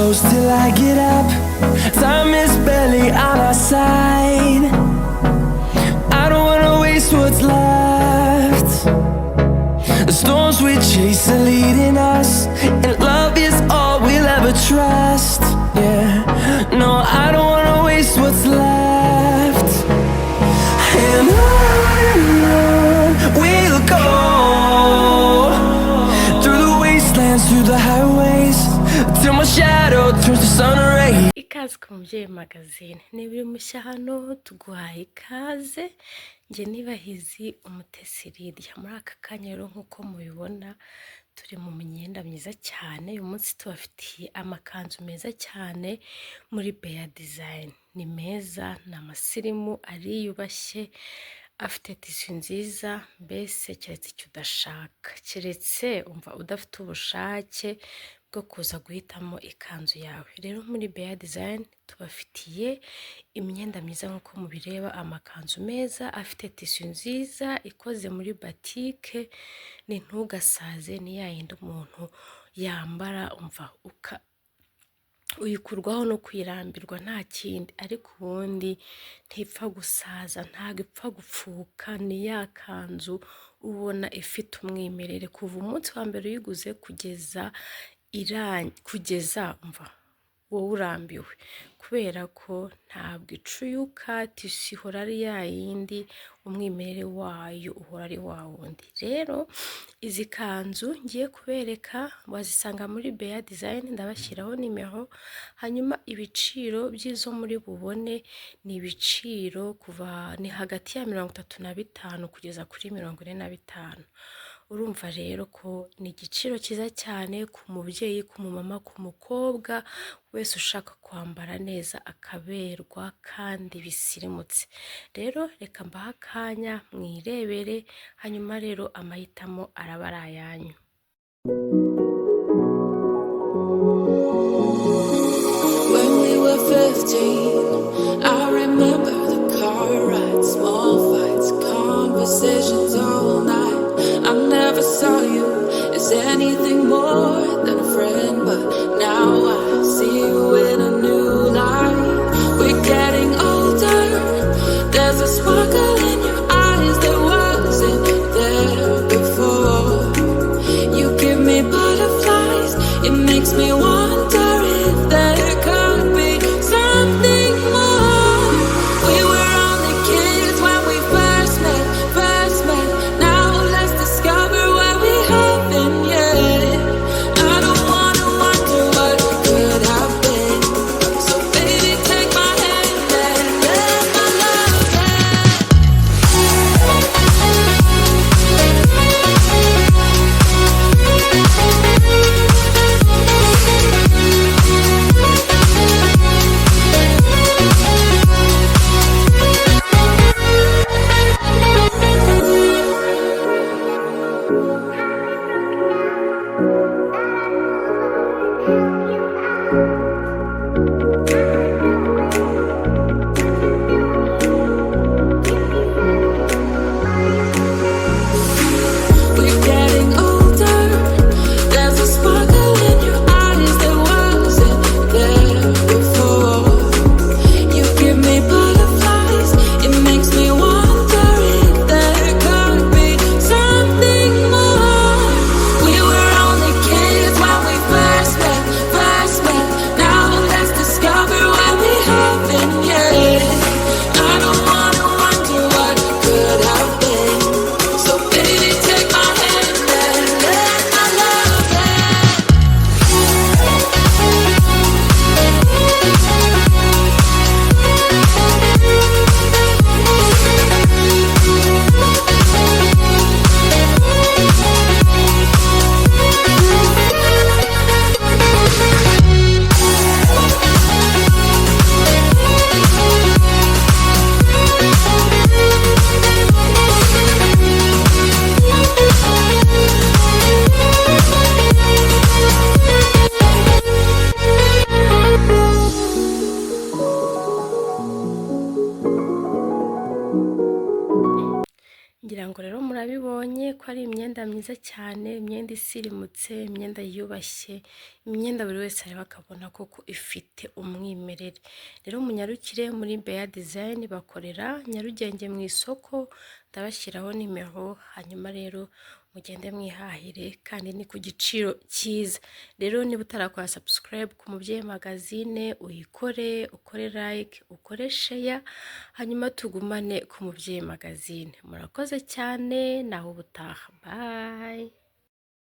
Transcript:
close till I get up. Time is barely on our side. I don't wanna waste what's left. The storms we chase are leading us, and love is all we'll ever trust. Yeah, no, I don't wanna waste what's left. And on we'll go, through the wastelands, through the highways, till my shadow turns to sun rays. Ikaze ku umubyeyimagazine, niba uri mushya hano tuguhaye ikaze. Njye nibahizi umutesi Lydia. Muri aka kanya rero nk'uko mubibona turi mu myenda myiza cyane. Uyu munsi tubafitiye amakanzu meza cyane muri BEA design. Ni meza, ni amasirimu, ariyubashye, afite tisi nziza. Mbese keretse icyo udashaka, keretse umva udafite ubushake bwo kuza guhitamo ikanzu yawe. Rero muri BEA design tubafitiye imyenda myiza nk'uko mubireba, amakanzu meza afite tisi nziza ikoze muri batike. Ni ntugasaze, ni yayindi umuntu yambara umva uyikurwaho no kwirambirwa nta kindi, ariko ubundi ntipfa gusaza, ntabwo ipfa gupfuka. Ni ya kanzu ubona ifite umwimerere kuva umunsi wa mbere uyiguze kugeza umva wowe urambiwe, kubera ko ntabwo icuyuka. tisi ihora ari yayindi, umwimerere wayo uhora ari wa wundi. Rero izi kanzu ngiye kubereka wazisanga muri BEA design, ndabashyiraho nimero. Hanyuma ibiciro by'izo muri bubone ni ibiciro kuva ni hagati ya 35 kugeza kuri 45. Urumva rero ko ni igiciro cyiza cyane ku mubyeyi, ku mumama, ku mukobwa wese ushaka kwambara neza akaberwa kandi bisirimutse. Rero reka mbaha akanya mwirebere, hanyuma rero amahitamo araba ari ayanyu. When we were 15, I remember the car rides, small fights, conversations all night. I never saw you as anything more than a friend, but now I see you in a new light. We're getting older, there's a sparkle in your eyes that wasn't there before. You give me butterflies, it makes me wonder if there could be something more. We were only kids when we first met. Now let's discover what we haven't yet. I don't wanna wonder what could have been. So baby, take my hand and let my love mwabonye ko ari imyenda myiza cyane, imyenda isirimutse, imyenda yubashye, imyenda buri wese areba akabona koko ifite umwimerere. Rero munyarukire muri BEA Design, bakorera Nyarugenge mu isoko, ndabashyiraho nimero, hanyuma rero mugende mwihahire kandi ni ku giciro cyiza. Rero niba utarakora subscribe ku mubyeyi magazine, uyikore, ukore like, ukore share, hanyuma tugumane ku mubyeyi magazine. Murakoze cyane, naho ubutaha, bye.